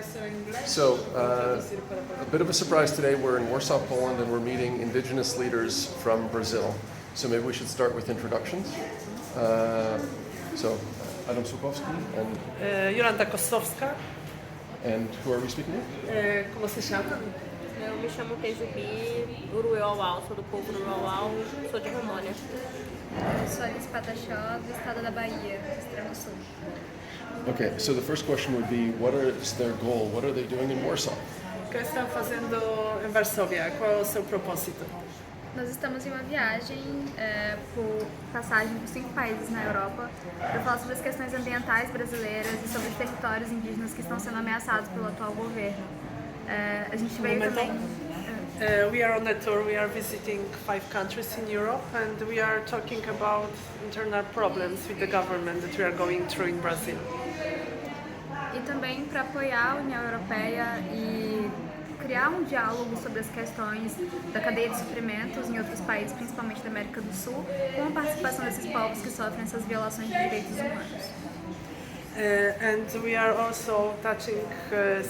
So, a bit of a surprise today. We're in Warsaw, Poland, and we're meeting Indigenous leaders from Brazil. So maybe we should start with introductions. Adam Słupowski and Jolanta Kostowska. And who are we speaking with? Como se chama? Eu me chamo Uru-Eu-Wau-Wau, sou do povo Uru-Eu-Wau, sou de Rondônia. Eu sou de Pataxó, do estado da Bahia, extremo sul. Okay, so the first question would be, what is their goal? What are they doing in Warsaw? O que estão fazendo em Varsóvia? Qual é o seu propósito? Nós estamos em uma viagem por passagem por 5 países na Europa para falar sobre as questões ambientais brasileiras e sobre os territórios indígenas que estão sendo ameaçados pelo atual governo. A gente veio também... We are on a tour. We are visiting 5 countries in Europe, and we are talking about internal problems with the government that we are going through in Brazil. E também para apoiar a União Europeia e criar um diálogo sobre as questões da cadeia de suprimentos em outros países, principalmente da América do Sul, com a participação desses povos que sofrem essas violações de direitos humanos. And we are also touching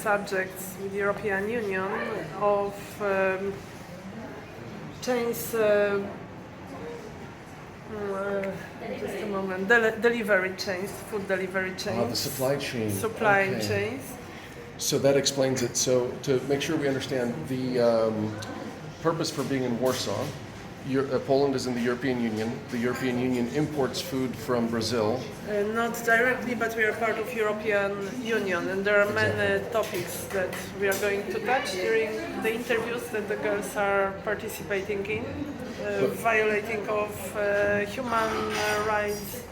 subjects with the European Union of chains, just a moment, delivery chains, food delivery chains. The supply chain. Supply chains. So that explains it. So to make sure we understand, the purpose for being in Warsaw, Poland is in the European Union. The European Union imports food from Brazil. Not directly, but we are part of European Union, and there are many topics that we are going to touch during the interviews that the girls are participating in, violating of human rights.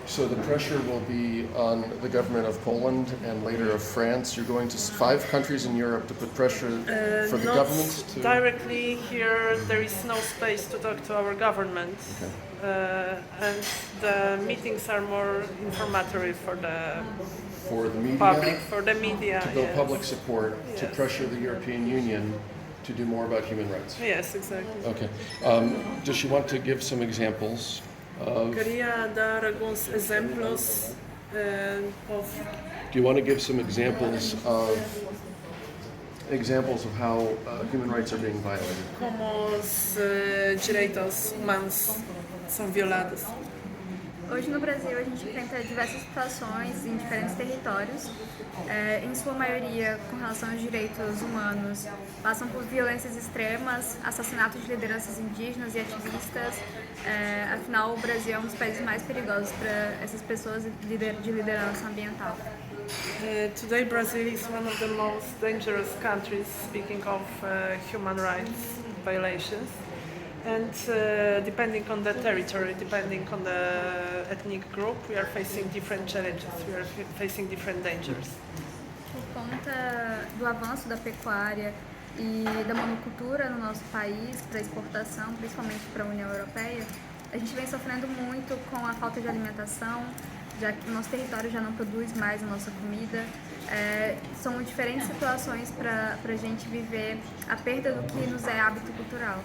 So the pressure will be on the government of Poland and later of France. You're going to 5 countries in Europe to put pressure for the governments to... Directly here, there is no space to talk to our government. Okay. And the meetings are more informatory for the media, public, for the media. To build yes. public support, Yes. to pressure the European Union to do more about human rights. Yes, exactly. Okay. Does she want to give some examples? Queria dar alguns exemplos of. Do you want to give some examples of how human rights are being violated? Como os direitos humanos são violados. Hoje no Brasil a gente enfrenta diversas situações em diferentes territórios, em sua maioria com relação aos direitos humanos, passam por violências extremas, assassinatos de lideranças indígenas e ativistas, afinal o Brasil é um dos países mais perigosos para essas pessoas de liderança ambiental. Today Brazil is one of the most dangerous countries speaking of human rights violations. And depending on the territory, depending on the ethnic group, we are facing different challenges, we are facing different dangers. Por conta do avanço da pecuária e da monocultura no nosso país para exportação, principalmente para a União Europeia, a gente vem sofrendo muito com a falta de alimentação, já que o nosso território já não produz mais a nossa comida. São diferentes situações para a gente viver a perda do que nos é hábito cultural.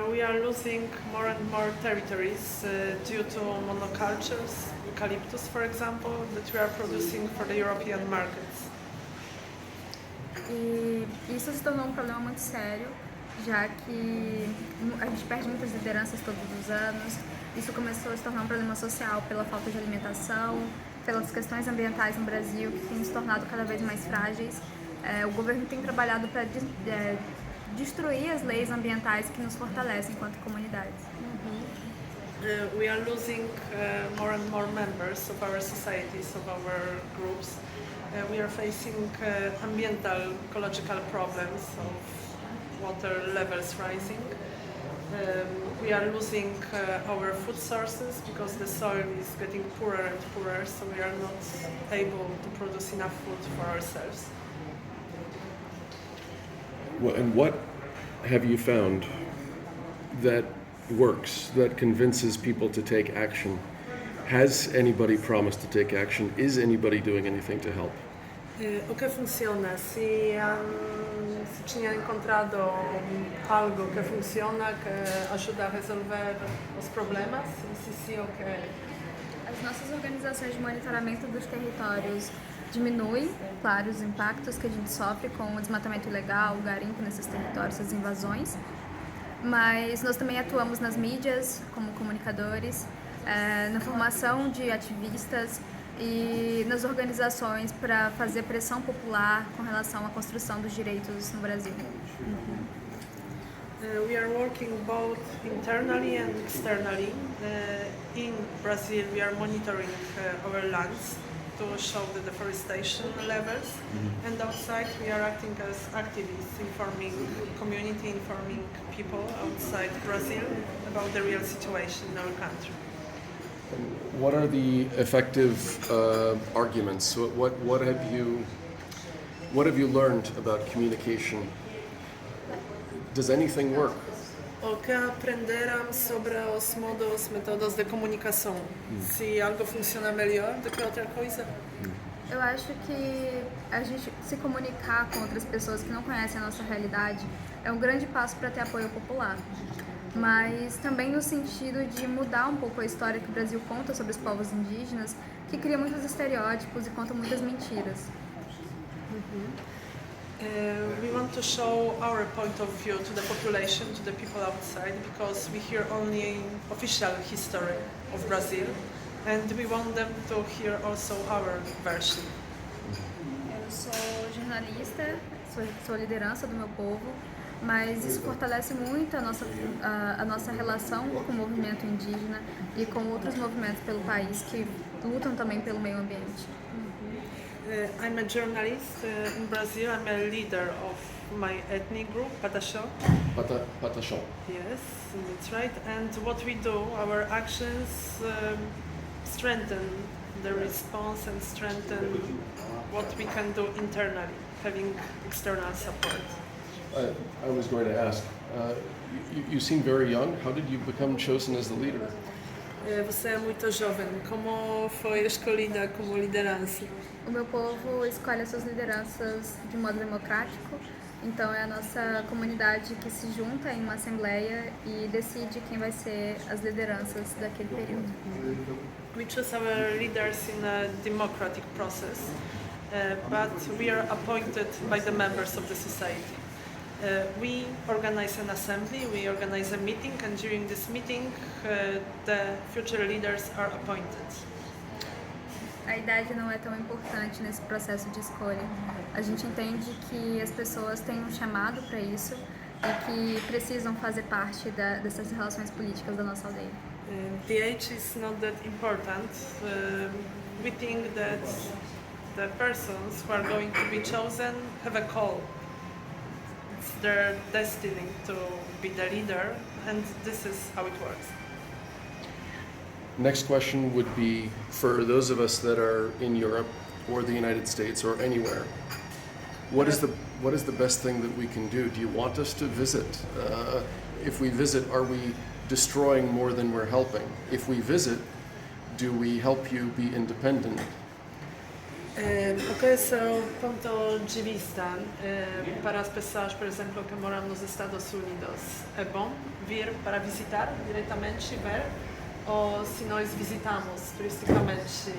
We are losing more and more territories due to monocultures, eucalyptus for example, that we are producing for the European markets. E isso se tornou um problema muito sério, já que a gente perde muitas lideranças todos os anos. Isso começou a se tornar um problema social pela falta de alimentação, pelas questões ambientais no Brasil, que têm se tornado cada vez mais frágeis. O governo tem trabalhado para destruir as leis ambientais que nos fortalecem enquanto comunidades. We are losing more and more members of our societies, of our groups. We are facing ambiental, ecological problems of water levels rising. We are losing our food sources because the soil is getting poorer and poorer, so we are not able to produce enough food for ourselves. Well, and what have you found that works, that convinces people to take action? Has anybody promised to take action? Is anybody doing anything to help? O que funciona? Se tinha encontrado algo que funciona, que ajuda a resolver os problemas? Se sim, o que? A As nossas organizações de monitoramento dos territórios diminuem, claro, os impactos que a gente sofre com o desmatamento ilegal, o garimpo nesses territórios, as invasões, mas nós também atuamos nas mídias como comunicadores, na formação de ativistas e nas organizações para fazer pressão popular com relação à construção dos direitos no Brasil. We are working both internally and externally. In Brazil, we are monitoring our lands to show the deforestation levels, and outside we are acting as activists, informing community, informing people outside Brazil about the real situation in our country. What are the effective arguments? What have you learned about communication? Does anything work? O que aprenderam sobre os modos, métodos de comunicação? Se algo funciona melhor do que outra coisa? Eu acho que a gente se comunicar com outras pessoas que não conhecem a nossa realidade é um grande passo para ter apoio popular. Mas também no sentido de mudar um pouco a história que o Brasil conta sobre os povos indígenas, que cria muitos estereótipos e conta muitas mentiras. We want to show our point of view to the population, to the people outside, because we hear only official history of Brazil, and we want them to hear also our version. Eu sou jornalista, sou liderança do meu povo, mas isso fortalece muito a nossa relação com o movimento indígena e com outros movimentos pelo país que lutam também pelo meio ambiente. I'm a journalist in Brazil. I'm a leader of my ethnic group, Pataxó. Pataxó. Yes, that's right. And what we do, our actions strengthen the response and strengthen what we can do internally, having external support. I was going to ask, you seem very young. How did you become chosen as the leader? Você é muito jovem. Como foi escolhida como liderança? O meu povo escolhe as suas lideranças de modo democrático, então é a nossa comunidade que se junta em uma assembleia e decide quem vai ser as lideranças daquele período. We choose our leaders in a democratic process, but we are appointed by the members of the society. We organize an assembly, we organize a meeting, and during this meeting the future leaders are appointed. A idade não é tão importante nesse processo de escolha. A gente entende que as pessoas têm um chamado para isso e que precisam fazer parte dessas relações políticas da nossa aldeia. The age is not that important. We think that the persons who are going to be chosen have a call. It's their destiny to be the leader, and this is how it works. Next question would be for those of us that are in Europe or the United States or anywhere. What is the best thing that we can do? Do you want us to visit? If we visit, are we destroying more than we're helping? If we visit, do we help you be independent? O que é o ponto de vista para as pessoas, por exemplo, que moram nos Estados Unidos? É bom vir para visitar diretamente, ver? Ou se nós visitamos turisticamente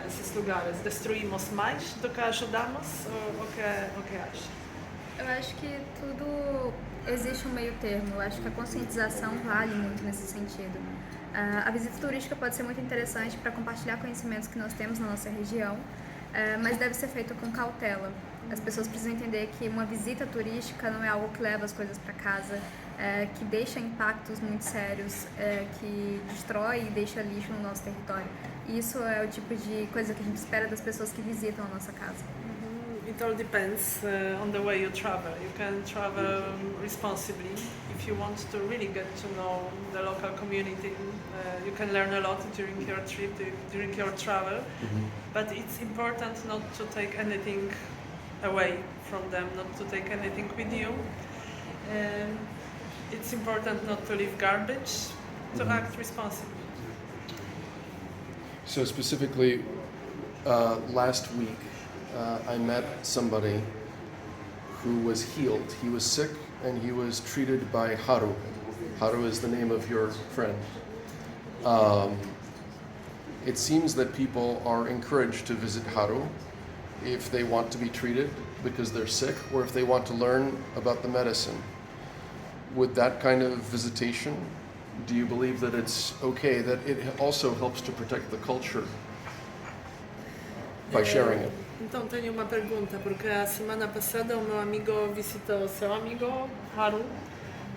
esses lugares, destruímos mais do que ajudamos? O que acha? Eu acho que tudo existe um meio termo. Eu acho que a conscientização vale muito nesse sentido. A visita turística pode ser muito interessante para compartilhar conhecimentos que nós temos na nossa região, mas deve ser feito com cautela. As pessoas precisam entender que uma visita turística não é algo que leva as coisas para casa, que deixa impactos muito sérios, que destrói e deixa lixo no nosso território. E isso é o tipo de coisa que a gente espera das pessoas que visitam a nossa casa. It all depends on the way you travel. You can travel responsibly. If you want to really get to know the local community, you can learn a lot during your trip, during your travel. But it's important not to take anything away from them, not to take anything with you. It's important not to leave garbage, to act responsibly. So specifically, last week, I met somebody who was healed. He was sick and he was treated by Haru. Haru is the name of your friend. it seems that people are encouraged to visit Haru if they want to be treated because they're sick or if they want to learn about the medicine. With that kind of visitation, do you believe that it's okay, that it also helps to protect the culture by sharing it? Então tenho uma pergunta, porque a semana passada o meu amigo visitou o seu amigo, Haru,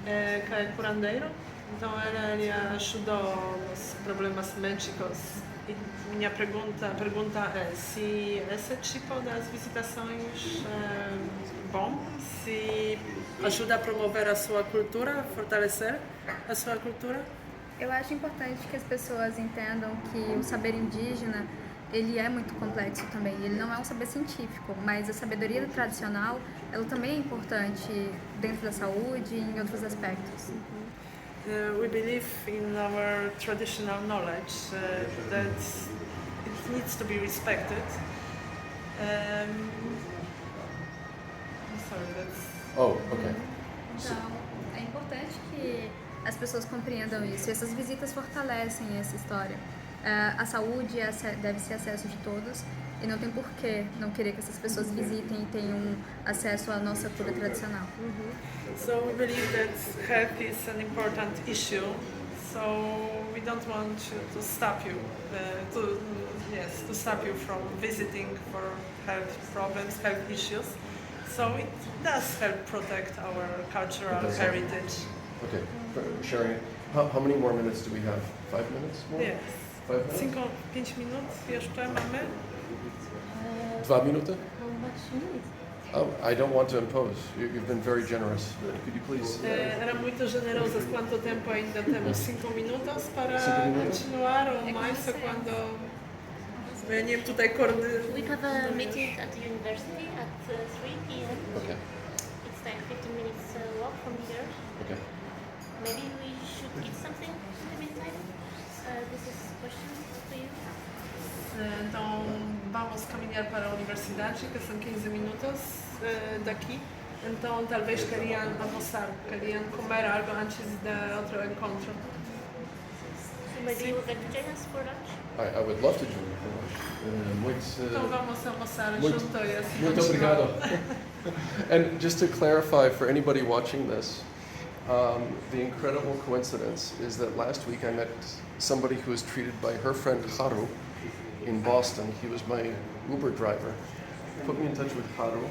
que é curandeiro. Então ele ajudou nos problemas médicos. E minha pergunta é se esse tipo de visitações é bom, se ajuda a promover a sua cultura, fortalecer a sua cultura. Eu acho importante que as pessoas entendam que o saber indígena ele é muito complexo também. Ele não é um saber científico, mas a sabedoria tradicional ela também é importante dentro da saúde e em outros aspectos. We believe in our traditional knowledge that it needs to be respected. I'm sorry, that's... Oh, okay. Então, é importante que as pessoas compreendam isso. E essas visitas fortalecem essa história. A saúde deve ser acesso de todos e não tem por que não querer que essas pessoas visitem e tenham acesso à nossa cura tradicional. So we believe that health is an important issue. So we don't want to stop you, to stop you from visiting for health problems, health issues. So it does help protect our cultural heritage. Okay, sharing it. How many more minutes do we have? 5 minutes more? Yes. 5 minutes? 5 minut jeszcze mamy. 2 minuty? How much minutes? Oh, I don't want to impose. You've been very generous. Could you please? Era muito generosa. Quanto tempo ainda temos? 5 minutos para 5 minutos? continuar ou mais quando... Eu nie wiem, tutaj We have a meeting at the university at 3 p.m. Okay. It's like 15 minutes walk from here. Okay. Maybe we should eat something in the meantime. This is a question to you. Então, vamos caminhar para a universidade, que são 15 minutos daqui. Então, talvez queriam almoçar, queriam comer algo antes de outro encontro. So maybe you would like to join us for lunch? I would love to join you for lunch. Então, vamos almoçar muito- junto e assim Muito continuar. obrigado. And just to clarify for anybody watching this, the incredible coincidence is that last week I met somebody who was treated by her friend Haru in Boston. He was my Uber driver. Put me in touch with Haru,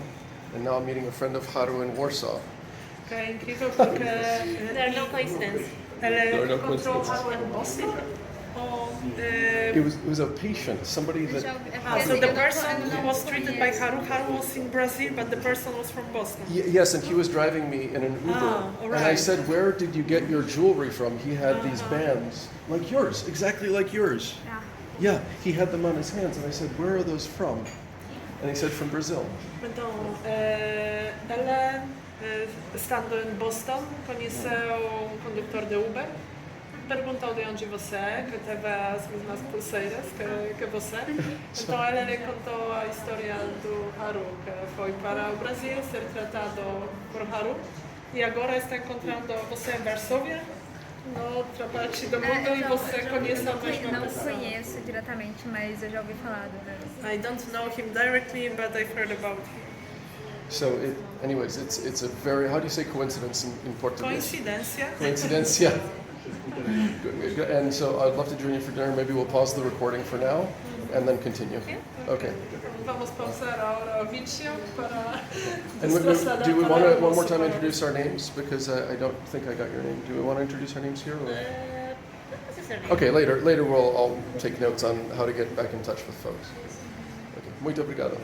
and now I'm meeting a friend of Haru in Warsaw. Que é incrível porque There are no coincidence. ele No encontrou coincidence. Haru em Boston. It was a patient, somebody that. So the person who was treated by Haru was in Brazil, but the person was from Boston. Yes, and he was driving me in an Uber. all And I right. said, "Where did you get your jewelry from?" He had these bands, like yours, exactly like yours. Yeah, he had them on his hands, and I said, "Where are those from?" And he said, "From Brazil." Então, ela, estando em Boston, conheceu um condutor de Uber, perguntou de onde você é, que teve as mesmas pulseiras que você. Então, ela lhe contou a história do Haru, que foi para o Brasil ser tratado por Haru e agora está encontrando você em Varsóvia, na outra parte do mundo, e você conhece a mesma Não pessoa. conheço diretamente, mas eu já ouvi falar do I don't know him directly, but I've heard about him. So, anyways, it's a very, how do you say coincidence in Portuguese? Coincidência. Coincidência. Good. And so I'd love to join you for dinner. Maybe we'll pause the recording for now and then continue. Okay. Vamos pausar ahora o vídeo para And do we para want to o one more almoço time para- introduce our names? Because I don't think I got your name. Do we want to introduce our names here? Or? Not necessarily. Okay, later I'll take notes on how to get back in touch with folks. Okay. Muito obrigado.